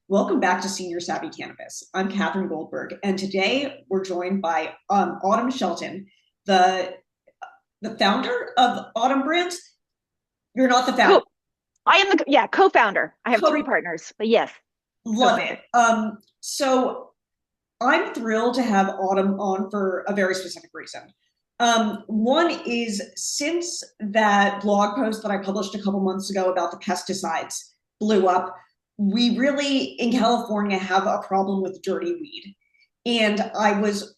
Welcome back to Senior Savvy Cannabis. I'm Catherine Goldberg, and today we're joined by Autumn Shelton, the the founder of Autumn Brands. You're not the founder. Co I am the co-founder. I have three Co- partners, but yes, Love it. co-founder. So I'm thrilled to have Autumn on for a very specific reason. One is since that blog post that I published a couple months ago about the pesticides blew up, we really in California have a problem with dirty weed. And I was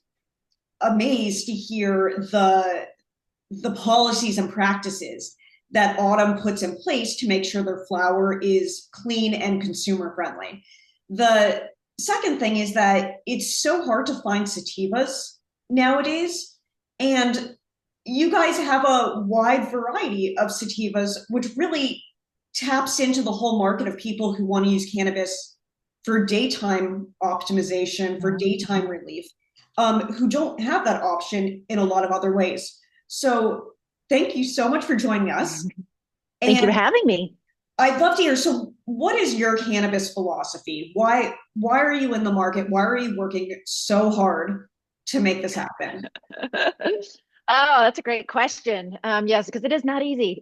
amazed to hear the policies and practices that Autumn puts in place to make sure their flower is clean and consumer friendly. The second thing is that it's so hard to find sativas nowadays, and you guys have a wide variety of sativas, which really taps into the whole market of people who want to use cannabis for daytime optimization, for daytime relief, who don't have that option in a lot of other ways. So thank you so much for joining us. Thank you for And having me. I'd love to hear, so what is your cannabis philosophy? Why are you in the market? Why are you working so hard to make this happen? Oh, that's a great question. Yes, because it is not easy.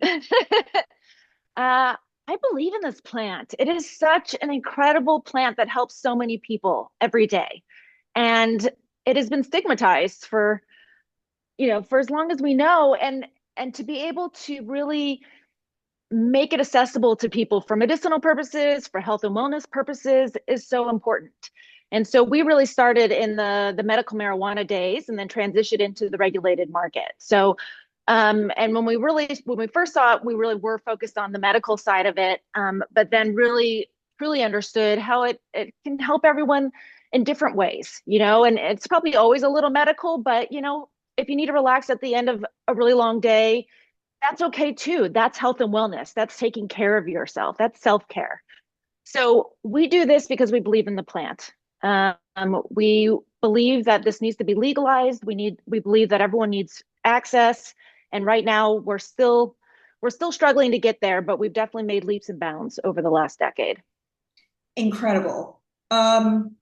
I believe in this plant. It is such an incredible plant that helps so many people every day. And it has been stigmatized for as long as we know. And to be able to really make it accessible to people for medicinal purposes, for health and wellness purposes is so important. And so we really started in the medical marijuana days and then transitioned into the regulated market. So and when we first saw it, we really were focused on the medical side of it, but then really truly understood how it can help everyone in different ways. And it's probably always a little medical, but if you need to relax at the end of a really long day, that's okay too. That's health and wellness. That's taking care of yourself. That's self-care. So we do this because we believe in the plant. We believe that this needs to be legalized. We believe that everyone needs access. And right now we're still struggling to get there, but we've definitely made leaps and bounds over the last decade. Incredible. Um,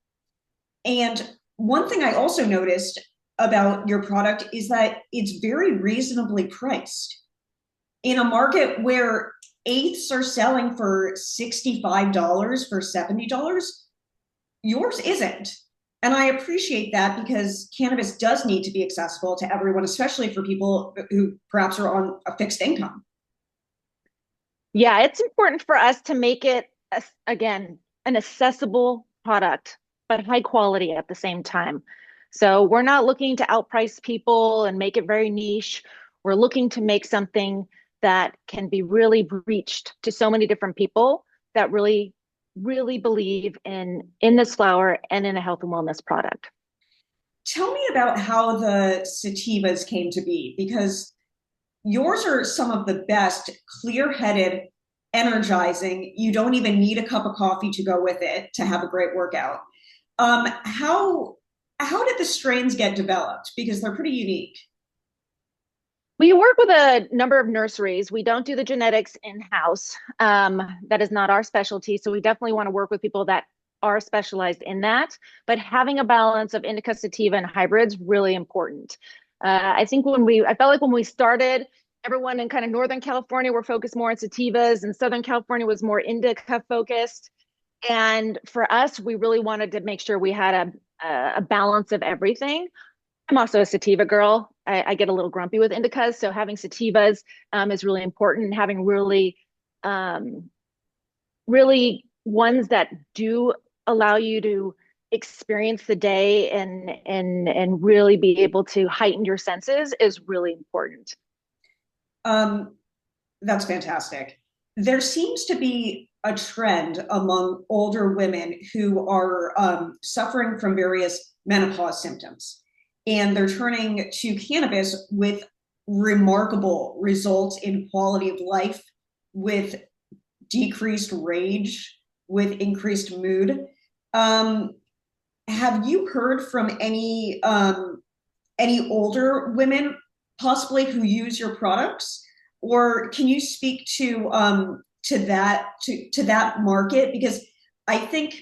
and one thing I also noticed about your product is that it's very reasonably priced in a market where eighths are selling for $65 for $70. Yours isn't. And I appreciate that because cannabis does need to be accessible to everyone, especially for people who perhaps are on a fixed income. Yeah, it's important for us to make it, again, an accessible product, but high quality at the same time. So we're not looking to outprice people and make it very niche. We're looking to make something that can be really reached to so many different people that really, really believe in this flower and in a health and wellness product. Tell me about how the sativas came to be, because yours are some of the best, clear headed, energizing. You don't even need a cup of coffee to go with it to have a great workout. How did the strains get developed? Because they're pretty unique. We work with a number of nurseries. We don't do the genetics in-house. That is not our specialty. So we definitely want to work with people that are specialized in that. But having a balance of indica, sativa, and hybrids really important. I felt like when we started, everyone in kind of Northern California were focused more on sativas, and Southern California was more indica focused. And for us, we really wanted to make sure we had a balance of everything. I'm also a sativa girl. I get a little grumpy with indicas, so having sativas is really important. Having um, really ones that do allow you to experience the day and really be able to heighten your senses is really important. Um, that's fantastic. There seems to be a trend among older women who are suffering from various menopause symptoms, and they're turning to cannabis with remarkable results in quality of life, with decreased rage, with increased mood. Um, have you heard from any older women possibly who use your products, or can you speak to that market? Because I think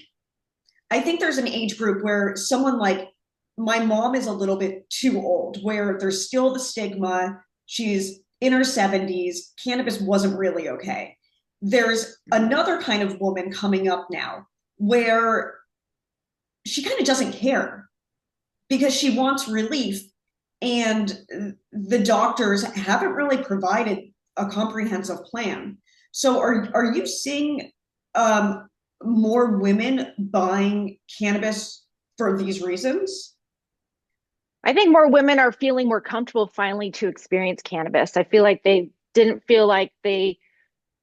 I think there's an age group where someone like my mom is a little bit too old, where there's still the stigma. She's in her 70s. Cannabis wasn't really okay. There's another kind of woman coming up now where she kind of doesn't care because she wants relief. And the doctors haven't really provided a comprehensive plan. So are you seeing um, more women buying cannabis for these reasons? I think more women are feeling more comfortable finally to experience cannabis. I feel like didn't feel like they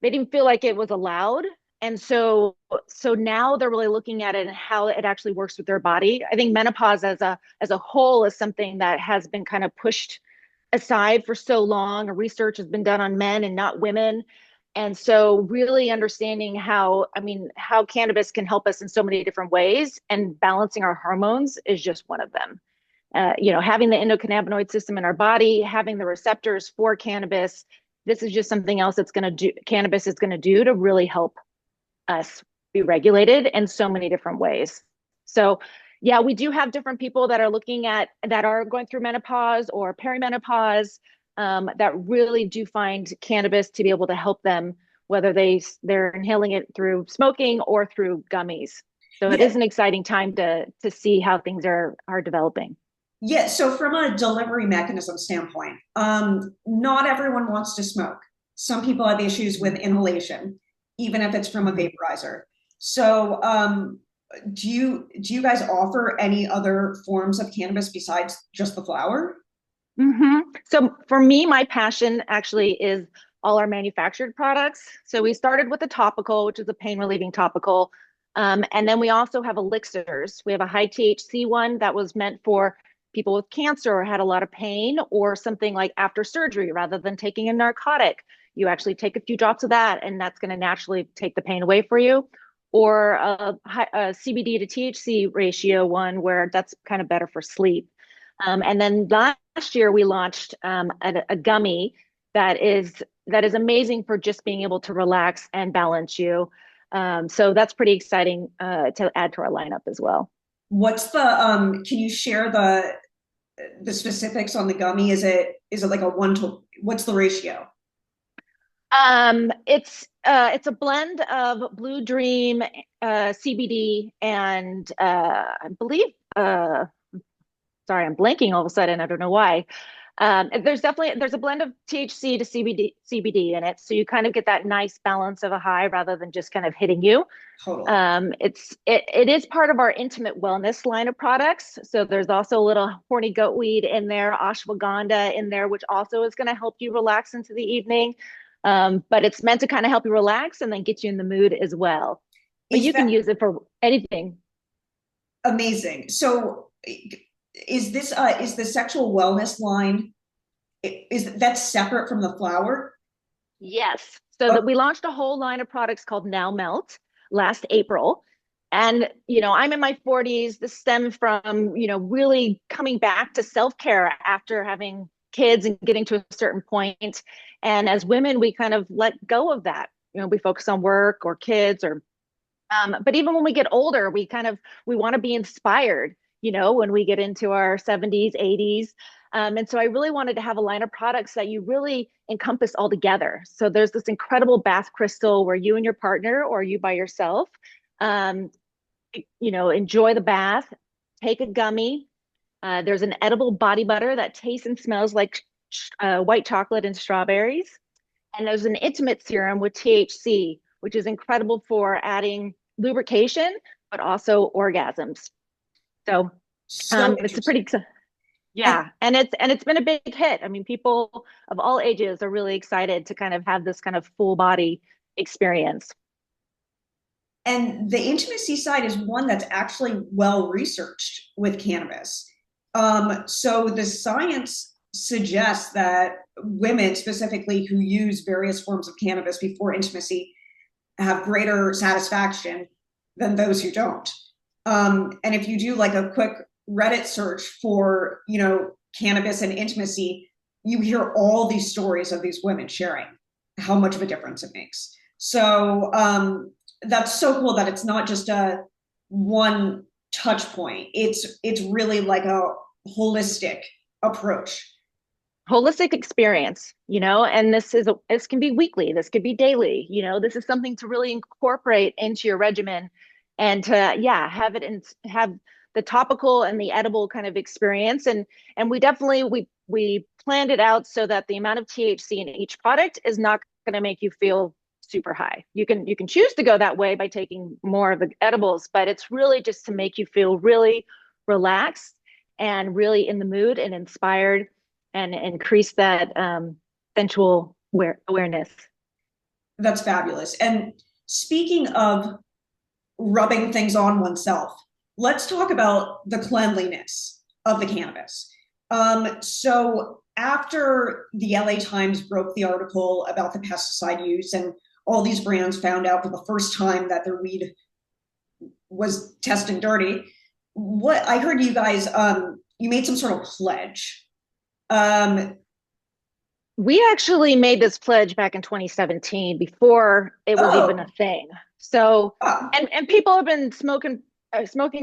didn't feel like it was allowed. And so now they're really looking at it and how it actually works with their body. I think menopause as a whole is something that has been kind of pushed aside for so long. Research has been done on men and not women. And so really understanding how cannabis can help us in so many different ways, and balancing our hormones is just one of them. Having the endocannabinoid system in our body, having the receptors for cannabis, this is just something else cannabis is going to do to really help us be regulated in so many different ways. So yeah, we do have different people that are going through menopause or perimenopause, that really do find cannabis to be able to help them, whether they're inhaling it through smoking or through gummies. So it Yeah, is an exciting time to see how things are developing. yeah. So from a delivery mechanism standpoint, not everyone wants to smoke. Some people have issues with inhalation, even if it's from a Mhm. vaporizer. So do you guys offer any other forms of cannabis besides just the flower? So for me, my passion actually is all our manufactured products. So we started with the topical, which is a pain relieving topical. And then we also have elixirs. We have a high THC one that was meant for people with cancer or had a lot of pain, or something like after surgery, rather than taking a narcotic. You actually take a few drops of that, and that's going to naturally take the pain away for you. Or a CBD to THC ratio one, where that's kind of better for sleep. And then last year we launched a gummy that is amazing for just being able to relax and balance you. So that's pretty exciting to add to our lineup as well. What's the can you share the specifics on the gummy? Is it like a one to what's the ratio? It's a blend of Blue Dream, CBD, and I believe sorry, I'm blanking all of a sudden. I don't know why. There's a blend of THC to CBD in it, so you kind of get that nice balance of a high rather than just kind of hitting you. Totally. It is part of our intimate wellness line of products. So there's also a little horny goatweed in there, ashwagandha in there, which also is going to help you relax into the evening. But it's meant to kind of help you relax and then get you in the mood as well. But Is you can that use it for anything. amazing? So is the sexual wellness line is that separate from the flower? Yes. So Oh, that we launched a whole line of products called Now Melt last April. And, I'm in my 40s. This stemmed from, really coming back to self-care after having kids and getting to a certain point. And as women, we kind of let go of that. We focus on work or kids or but even when we get older, we want to be inspired, when we get into our 70s, 80s. And so I really wanted to have a line of products that you really encompass all together. So there's this incredible bath crystal where you and your partner or you by yourself, um, enjoy the bath, take a gummy. There's an edible body butter that tastes and smells like white chocolate and strawberries. And there's an intimate serum with THC, which is incredible for adding lubrication, but also orgasms. So so it's a interesting. pretty, And yeah. And it's been a big hit. I mean, people of all ages are really excited to kind of have this kind of full body experience. and the intimacy side is one that's actually well researched with cannabis. So the science suggests that women specifically who use various forms of cannabis before intimacy have greater satisfaction than those who don't. And if you do like a quick Reddit search for, cannabis and intimacy, you hear all these stories of these women sharing how much of a difference it makes. So that's so cool that it's not just one touch point. It's really like a holistic approach. Holistic experience, and this can be weekly, this could be daily, this is something to really incorporate into your regimen and to, yeah, have the topical and the edible kind of experience. And we planned it out so that the amount of THC in each product is not going to make you feel super high. You can choose to go that way by taking more of the edibles, but it's really just to make you feel really relaxed and really in the mood and inspired and increase that sensual awareness. That's fabulous. And speaking of rubbing things on oneself, let's talk about the cleanliness of the cannabis. So after the LA Times broke the article about the pesticide use and all these brands found out for the first time that their weed was tested dirty, what I heard you guys, you made some sort of pledge. Um, We actually made this pledge back in 2017 before it was even a oh, thing. So, oh, and people have been smoking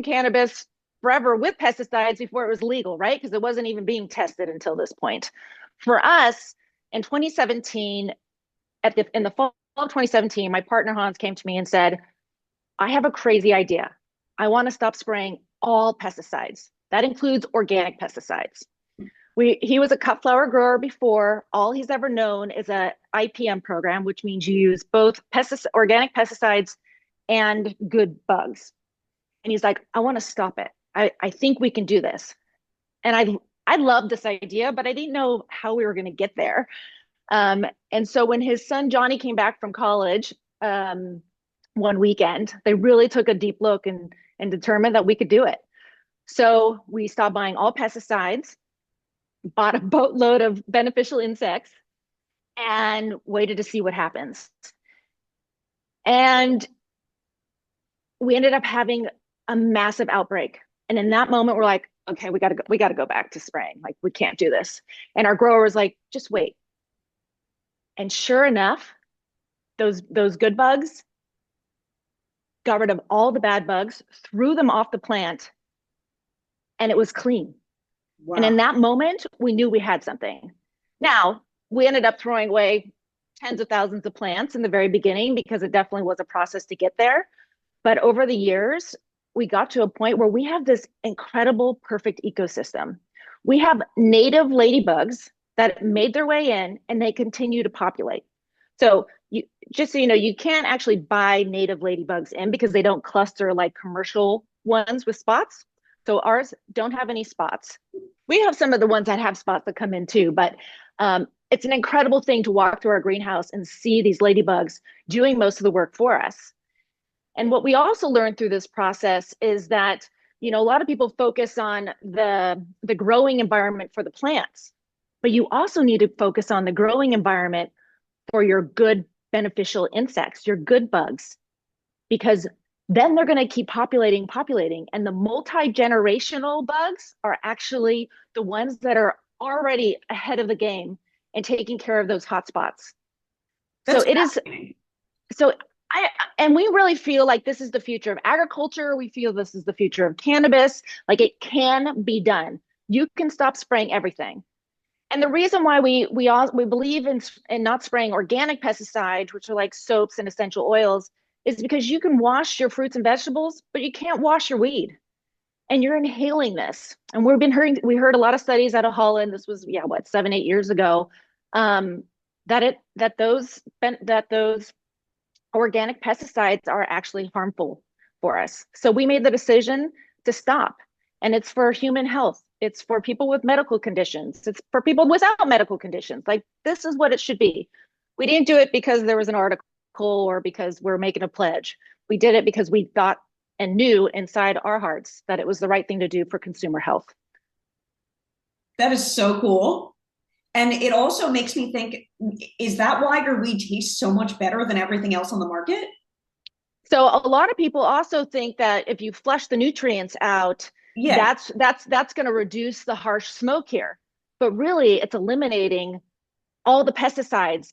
cannabis forever with pesticides before it was legal, right? Because it wasn't even being tested until this point. For us, in 2017, in the fall of 2017, my partner Hans came to me and said, "I have a crazy idea. I want to stop spraying all pesticides. That includes organic pesticides." He was a cut flower grower before. All he's ever known is a IPM program, which means you use both organic pesticides and good bugs. And he's like, "I want to stop it. I think we can do this." And I loved this idea, but I didn't know how we were going to get there. And so when his son Johnny came back from college one weekend, they really took a deep look and determined that we could do it. So we stopped buying all pesticides, bought a boatload of beneficial insects, and waited to see what happens. And we ended up having a massive outbreak. And in that moment, we're like, okay, we got to go back to spraying. Like, we can't do this. And our grower was like, just wait. And sure enough, those good bugs got rid of all the bad bugs, threw them off the plant, and it was clean. And in wow. that moment, we knew we had something. Now, we ended up throwing away tens of thousands of plants in the very beginning because it definitely was a process to get there. But over the years, we got to a point where we have this incredible, perfect ecosystem. We have native ladybugs that made their way in and they continue to populate. So just so you know, you can't actually buy native ladybugs in because they don't cluster like commercial ones with spots. So ours don't have any spots. We have some of the ones that have spots that come in too, but it's an incredible thing to walk through our greenhouse and see these ladybugs doing most of the work for us. And what we also learned through this process is that, a lot of people focus on the growing environment for the plants, but you also need to focus on the growing environment for your good beneficial insects, your good bugs, because then they're going to keep populating. And the multi-generational bugs are actually the ones that are already ahead of the game and taking care of those hotspots. So That's it is, so and we really feel like this is the future of agriculture. We feel this is the future of cannabis. Like, it can be done. You can stop spraying everything. And the reason why we believe in not spraying organic pesticides, which are like soaps and essential oils, is because you can wash your fruits and vegetables, but you can't wash your weed. And you're inhaling this. And we heard a lot of studies out of Holland. This was, yeah, what, 7, 8 years ago, that those organic pesticides are actually harmful for us. So we made the decision to stop. And it's for human health. It's for people with medical conditions. It's for people without medical conditions. Like, this is what it should be. We didn't do it because there was an article or because we're making a pledge. We did it because we thought and knew inside our hearts that it was the right thing to do for consumer health. that is so cool. And it also makes me think, is that why your weed tastes so much better than everything else on the market? So a lot of people also think that if you flush the nutrients out, Yeah, that's going to reduce the harsh smoke here. But really, it's eliminating all the pesticides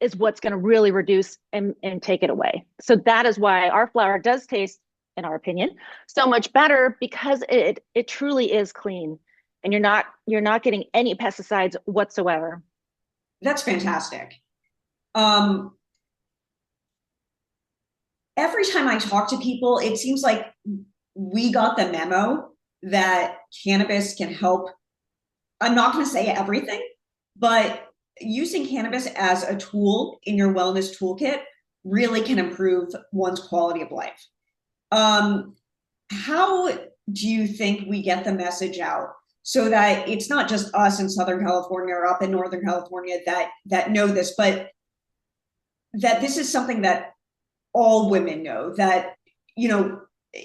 is what's going to really reduce and take it away. So that is why our flower does taste in our opinion, so much better because it truly is clean, and you're not getting any pesticides whatsoever. That's fantastic. Um, every time I talk to people, it seems like we got the memo that cannabis can help. I'm not going to say everything, but using cannabis as a tool in your wellness toolkit really can improve one's quality of life. How do you think we get the message out so that it's not just us in Southern California or up in Northern California that know this, but that this is something that all women know, that, you know,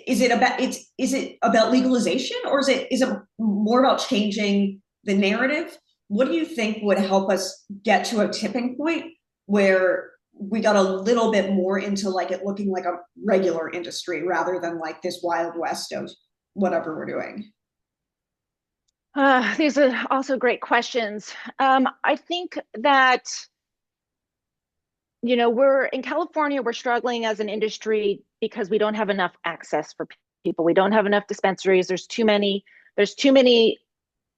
is it about legalization, or is it more about changing the narrative? What do you think would help us get to a tipping point where we got a little bit more into like it looking like a regular industry rather than like this wild west of whatever we're doing? These are also great questions. I think that, we're in California, we're struggling as an industry because we don't have enough access for people. We don't have enough dispensaries. There's too many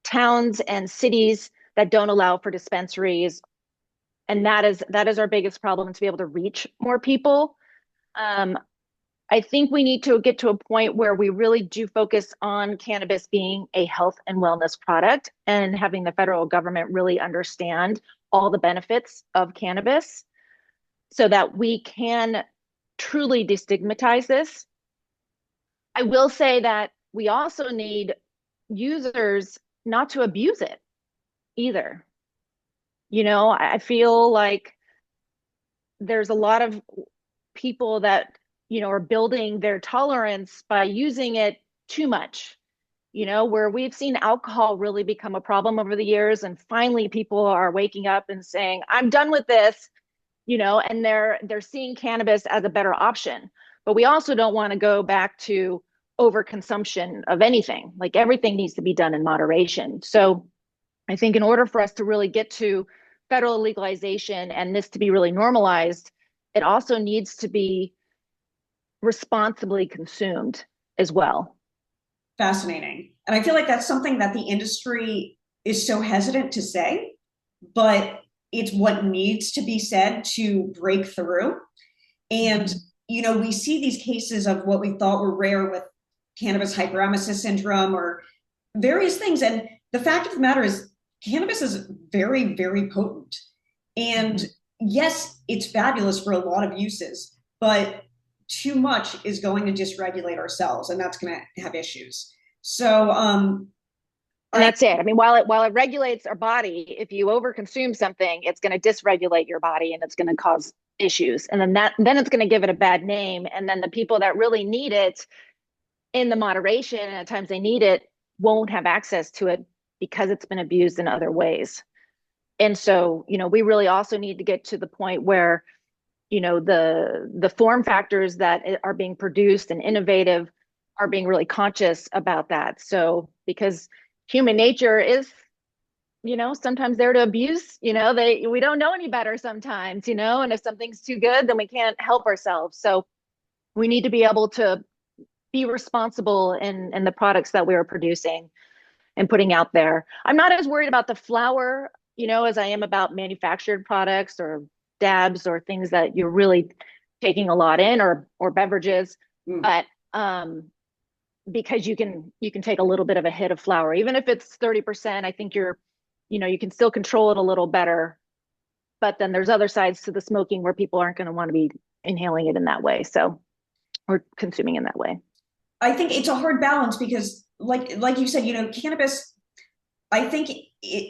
towns and cities that don't allow for dispensaries. And that is our biggest problem, to be able to reach more people. Um, I think we need to get to a point where we really do focus on cannabis being a health and wellness product, and having the federal government really understand all the benefits of cannabis so that we can truly destigmatize this. I will say that we also need users not to abuse it either. I feel like there's a lot of people that, are building their tolerance by using it too much, where we've seen alcohol really become a problem over the years. And finally, people are waking up and saying, I'm done with this, and they're seeing cannabis as a better option. But we also don't want to go back to overconsumption of anything. Like, everything needs to be done in moderation. So I think in order for us to really get to federal legalization and this to be really normalized, it also needs to be responsibly consumed as well. Fascinating. And I feel like that's something that the industry is so hesitant to say, but it's what needs to be said to break through. And, we see these cases of what we thought were rare with cannabis hyperemesis syndrome or various things. And the fact of the matter is, cannabis is very, very potent. And yes, it's fabulous for a lot of uses, but too much is going to dysregulate our cells, and that's going to have issues. So, And that's it. I mean, while it regulates our body, if you overconsume something, it's going to dysregulate your body, and it's going to cause issues. And then it's going to give it a bad name. And then the people that really need it in the moderation, and at times they need it, won't have access to it because it's been abused in other ways. And so, we really also need to get to the point where, the form factors that are being produced and innovative are being really conscious about that. So, because human nature is, sometimes there to abuse, we don't know any better sometimes, and if something's too good, then we can't help ourselves. So we need to be able to be responsible in the products that we are producing and putting out there. I'm not as worried about the flower, as I am about manufactured products or dabs or things that you're really taking a lot in, or beverages. But because you can take a little bit of a hit of flower, even if it's 30%, I think you can still control it a little better. But then there's other sides to the smoking where people aren't going to want to be inhaling it in that way, or consuming in that way. I think it's a hard balance because, like you said, cannabis. I think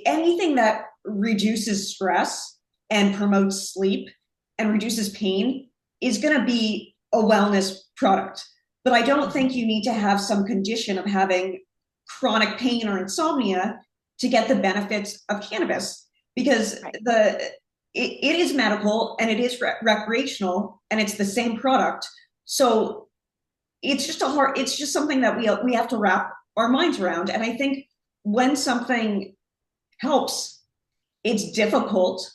anything that reduces stress and promotes sleep and reduces pain is going to be a wellness product. But I don't think you need to have some condition of having chronic pain or insomnia to get the benefits of cannabis, because it is medical and it is recreational and it's the same product. So it's just something that we have to wrap our minds around. And I think when something helps, it's difficult,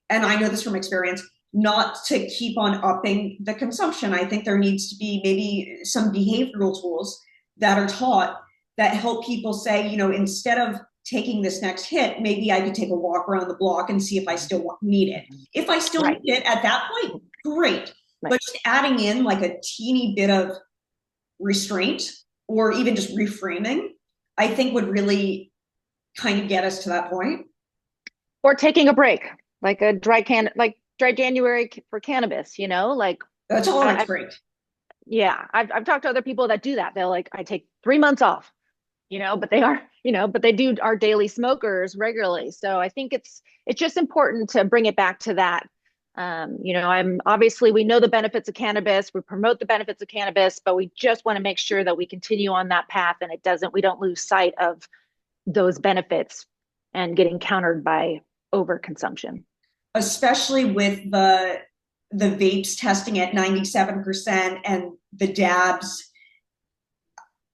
and I know this from experience, not to keep on upping the consumption. I think there needs to be maybe some behavioral tools that are taught that help people say, instead of taking this next hit, maybe I could take a walk around the block and see if I still need it. If I still Right. need it at that point, great. Right. But just adding in like a teeny bit of restraint or even just reframing, I think would really kind of get us to that point. Or taking a break, like like dry January for cannabis, like A tolerance I, break. yeah, I've talked to other people that do that. They're like, I take 3 months off, but they are, but they do are daily smokers regularly. So I think it's just important to bring it back to that. I'm obviously we know the benefits of cannabis, we promote the benefits of cannabis, but we just want to make sure that we continue on that path and we don't lose sight of those benefits and getting countered by overconsumption. Especially with the vapes testing at 97% and the dabs,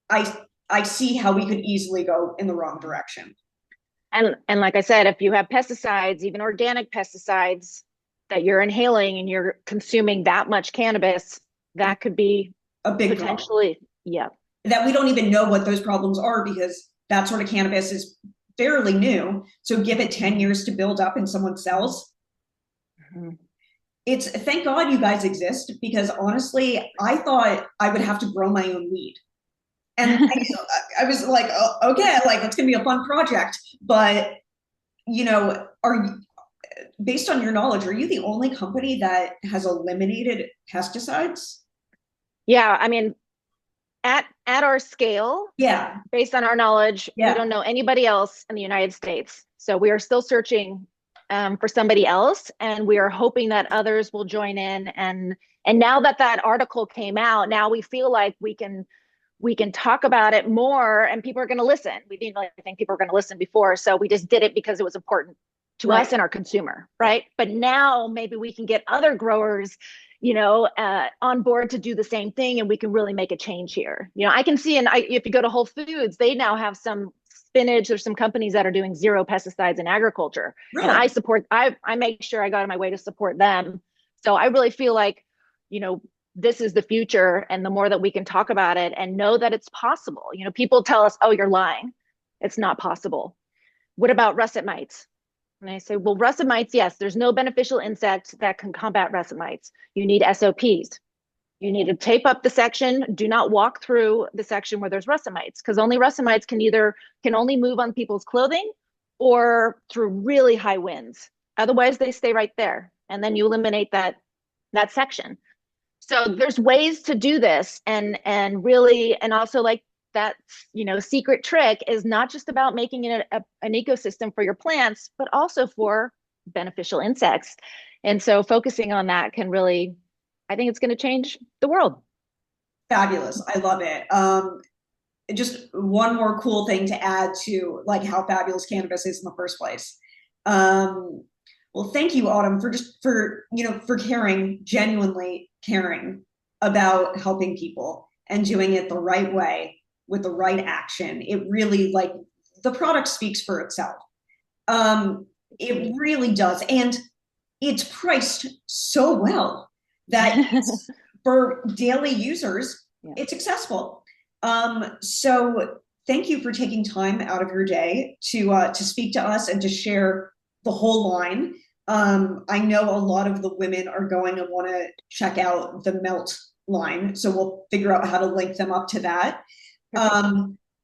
I see how we could easily go in the wrong direction. And like I said, if you have pesticides, even organic pesticides that you're inhaling and you're consuming that much cannabis, that could be A big problem potentially, yeah. that we don't even know what those problems are because that sort of cannabis is fairly new. So give it 10 years to build up in someone's cells. Mm-hmm. It's thank God you guys exist because honestly, I thought I would have to grow my own weed. And I was like, oh, okay, like it's gonna be a fun project. But are you, based on your knowledge, are you the only company that has eliminated pesticides? Yeah, I mean, at our scale, Yeah, based on our knowledge, we yeah, don't know anybody else in the United States. So we are still searching for somebody else, and we are hoping that others will join in. And now that that article came out, now we feel like we can talk about it more, and people are going to listen. We didn't really think people were going to listen before, so we just did it because it was important to right, us and our consumer, right? But now maybe we can get other growers on board to do the same thing, and we can really make a change here. I can see, if you go to Whole Foods, they now have some spinach. There's some companies that are doing zero pesticides in agriculture, and really. I make sure I go out of my way to support them. So I really feel like, this is the future, and the more that we can talk about it and know that it's possible. People tell us, oh, you're lying, it's not possible. What about russet mites? And I say, well, russet mites, yes, there's no beneficial insect that can combat russet mites. You need SOPs. You need to tape up the section. Do not walk through the section where there's russet mites, because only russet mites can only move on people's clothing or through really high winds. Otherwise, they stay right there, and then you eliminate that section. So there's ways to do this, and really, and also, like, that secret trick is not just about making it an ecosystem for your plants, but also for beneficial insects. And so focusing on that can really, I think it's going to change the world. Fabulous. I love it. Just one more cool thing to add to like how fabulous cannabis is in the first place. Well, thank you, Autumn, for caring, genuinely caring about helping people and doing it the right way with the right action. It really like the product speaks for itself. It really does, and it's priced so well that for daily users, Yeah. it's accessible. So thank you for taking time out of your day to speak to us and to share the whole line. I know a lot of the women are going to want to check out the Melt line, so we'll figure out how to link them up to that.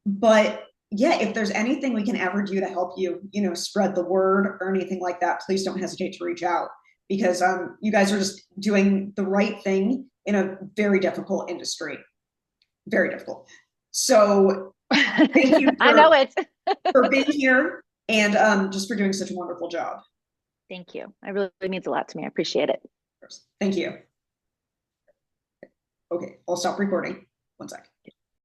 But yeah, if there's anything we can ever do to help you, spread the word or anything like that, please don't hesitate to reach out because you guys are just doing the right thing in a very difficult industry. Very difficult. So thank you I know it. for being here and just for doing such a wonderful job. Thank you. It really means a lot to me. I appreciate it. Thank you. Okay, I'll stop recording. One sec.